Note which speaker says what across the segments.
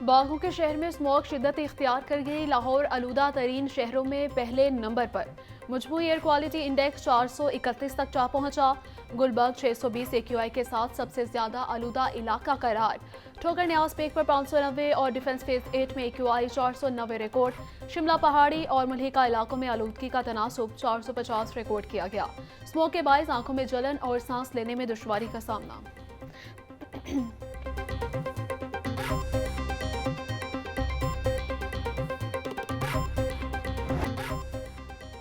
Speaker 1: बागों के शहर में स्मॉग शिद्दत इख्तियार कर गई। लाहौर आलूदा तरीन शहरों में पहले नंबर पर। मजमूई एयर क्वालिटी इंडेक्स 431 तक जा पहुंचा। गुलबर्ग 620 AQI के साथ सबसे ज्यादा आलूदा इलाका करार। ठोकर न्याज पेक पर 590 और डिफेंस फेज 8 में AQI 490 रिकॉर्ड। शिमला पहाड़ी और मलहिका इलाकों में आलूदगी का तनासुब 450 रिकॉर्ड किया गया। स्मोक के बायस आंखों में जलन और सांस लेने में दुश्वारी का सामना।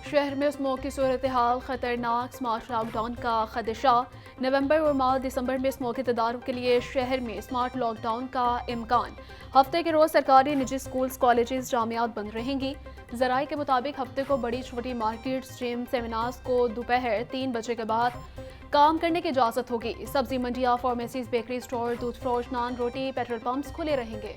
Speaker 1: शहर में स्मोक की सूरत हाल खतरनाक। स्मार्ट लॉकडाउन का खदशा। नवंबर और माह दिसंबर में स्मोक के तदारुक के लिए शहर में स्मार्ट लॉकडाउन का इम्कान। हफ्ते के रोज सरकारी निजी स्कूल्स कॉलेजेस जामियात बंद रहेंगी। जराये के मुताबिक हफ्ते को बड़ी छोटी मार्केट्स जिम सेमिनार्स को दोपहर 3 बजे के बाद काम करने की इजाजत होगी। सब्जी मंडियाँ, फार्मेसीज, बेकरी स्टोर, दूध फरोश, नान रोटी, पेट्रोल पंप्स खुले रहेंगे।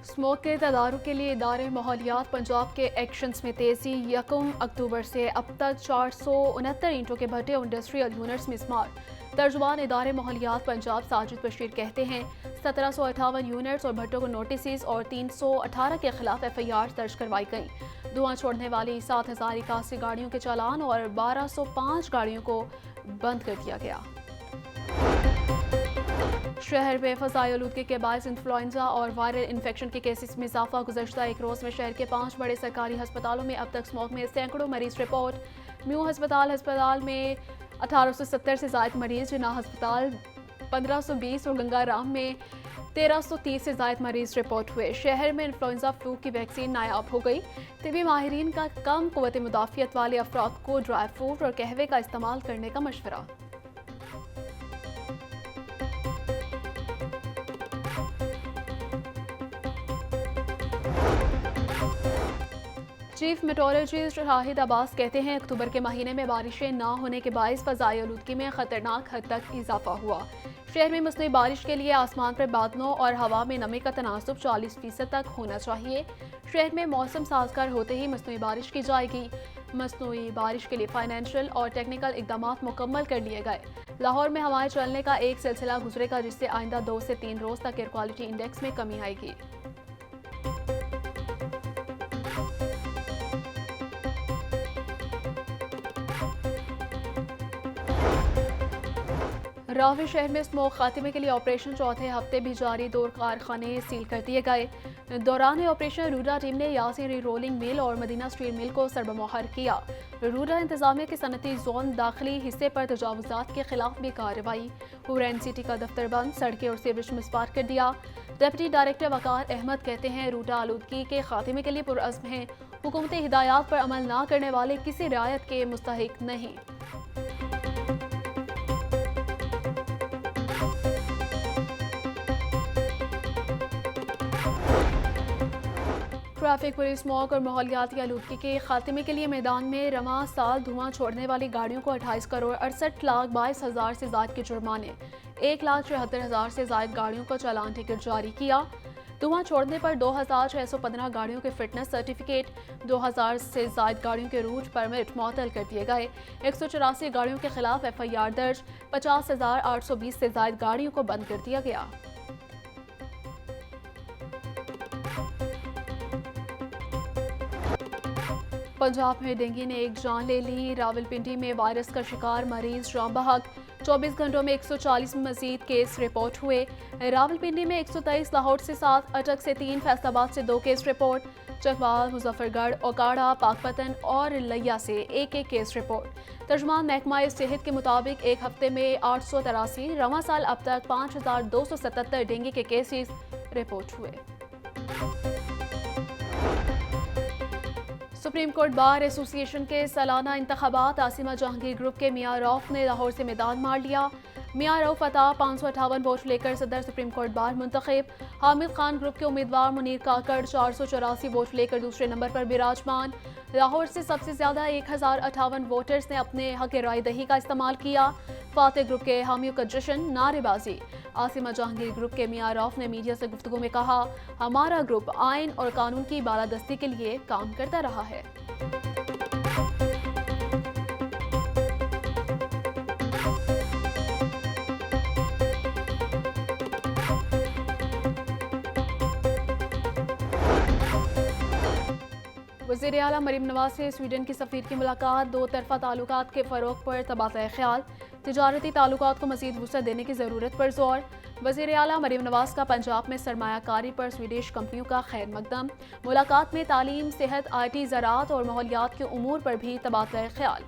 Speaker 1: स्मोक के तदारुक के लिए इदारे माहौलियात पंजाब के एक्शंस में तेजी। 1 अक्टूबर से अब तक 469 ईंटों के भट्टे और इंडस्ट्रियल यूनिट्स में स्मार्ट। तर्जुमान इदारे माहौलियात पंजाब साजिद बशीर कहते हैं 1758 यूनिट्स और भट्टों को नोटिस और 318 के खिलाफ FIR दर्ज करवाई गई। धुआं छोड़ने वाली 7081 गाड़ियों के चालान और 1205 गाड़ियों को बंद कर दिया गया। शहर में फजाई आलूदगी के बायस इन्फ्लुएंजा और वायरल इन्फेक्शन के केसेस में इजाफा। गुज़श्ता एक रोज में शहर के 5 बड़े सरकारी अस्पतालों में अब तक स्मोक में सैकड़ों मरीज रिपोर्ट। म्यू अस्पताल में 1870 से जायद मरीज, जिना अस्पताल 1520 और गंगाराम में 1330 से जायद मरीज रिपोर्ट हुए। शहर में इन्फ्लुएंजा फ्लू की वैक्सीन नायाब हो गई। तिबी माहिरीन का कम क़ुव्वत मुदाफ़ियत वाले अफराद को ड्राई फ्रूट और कहवे का इस्तेमाल करने का मशवरा। चीफ मेट्रोलॉजिस्ट शाहिद अब्बास कहते हैं अक्टूबर के महीने में बारिशें ना होने के बायस फ़ज़ाई आलूदगी में खतरनाक हद तक इजाफा हुआ। शहर में मसनूई बारिश के लिए आसमान पर बादलों और हवा में नमी का तनासुब 40% तक होना चाहिए। शहर में मौसम साजगार होते ही मसनूई बारिश की जाएगी। मसनूई बारिश के लिए फाइनेंशियल और टेक्निकल इकदाम मुकम्मल कर लिए गए। लाहौर में हवाएं चलने का एक सिलसिला गुजरेगा, जिससे आइंदा 2 से 3 रोज तक एयर क्वालिटी इंडेक्स में कमी आएगी। रावी शहर में स्मोक खात्मे के लिए ऑपरेशन चौथे हफ्ते भी जारी। 2 कारखाने सील कर दिए गए। दौरान ऑपरेशन रूडा टीम ने यासीन री रोलिंग मिल और मदीना स्टील मिल को सरबमोहर किया। रूडा इंतजामिया के सनती जोन दाखिली हिस्से पर तजावुजात के खिलाफ भी कार्रवाई। हुरैन सिटी का दफ्तर बंद, सड़कें और सीवरेज मिसपार कर दिया। डिप्टी डायरेक्टर वकार अहमद कहते हैं रूडा आलूदगी के खात्मे के लिए पुरअज़्म हैं। हुकूमती हिदायत पर अमल न करने वाले किसी रियायत के मुस्तहिक नहीं। ट्रैफिक पुलिस स्मॉग और माहौलियाती आलूदगी के खात्मे के लिए मैदान में रवां साल धुआं छोड़ने वाली गाड़ियों को 28 करोड़ 68,22,000 से ज्यादा के जुर्माने, 1,74,000 से ज्यादा गाड़ियों को चालान टिकट जारी किया। धुआं छोड़ने पर 2,615 गाड़ियों के फिटनेस सर्टिफिकेट, 2,000 से ज्यादा गाड़ियों के रूट परमिट मुअत्तल कर दिए गए। 184 गाड़ियों के खिलाफ FIR दर्ज, 50,820 से ज्यादा गाड़ियों को बंद कर दिया गया। पंजाब में डेंगू ने एक जान ले ली। रावलपिंडी में वायरस का शिकार मरीज जान बहक। 24 घंटों में 140 मजीद केस रिपोर्ट हुए। रावलपिंडी में 123, लाहौर से 7, अटक से 3, फैसलाबाद से 2 केस रिपोर्ट। चकवाल, मुजफ्फरगढ़, ओकाड़ा, पाकपतन और लिया से एक केस रिपोर्ट। तर्जुमान महकमा सेहत के मुताबिक एक हफ्ते में 883, रवां साल अब तक 5,277 डेंगू के केसेस रिपोर्ट हुए। सुप्रीम कोर्ट बार एसोसिएशन के सालाना इंतखाबात। आसिमा जहांगीर ग्रुप के मियां रऊफ ने लाहौर से मैदान मार लिया। मियां रऊफ फतह 558 वोट लेकर सदर सुप्रीम कोर्ट बार मुंतखब। हामिद खान ग्रुप के उम्मीदवार मुनीर काकड़ 484 वोट लेकर दूसरे नंबर पर विराजमान। लाहौर से सबसे ज्यादा 1058 वोटर्स ने अपने हक राय दही का इस्तेमाल किया। फातेह ग्रुप के हामियों का जश्न, नारेबाजी। आसिमा जहांगीर ग्रुप के मियां रौफ ने मीडिया से गुफ्तगू में कहा, हमारा ग्रुप आइन और कानून की बालादस्ती के लिए काम करता रहा है। वज़ीर आला मरीम नवाज से स्वीडन की सफ़ीर की मुलाकात, दो तरफ़ा ताल्लुकात के फ़रोग़ पर तबादला ख्याल, तिजारती ताल्लुकात को मज़ीद वुसअत देने की ज़रूरत पर जोर। वज़ीर आला मरीम नवाज का पंजाब में सरमायाकारी पर स्वीडिश कंपनियों का खैर मकदम। मुलाकात में तालीम, सेहत, IT, ज़राअत और माहौलियात के उमूर पर भी तबादला ख्याल।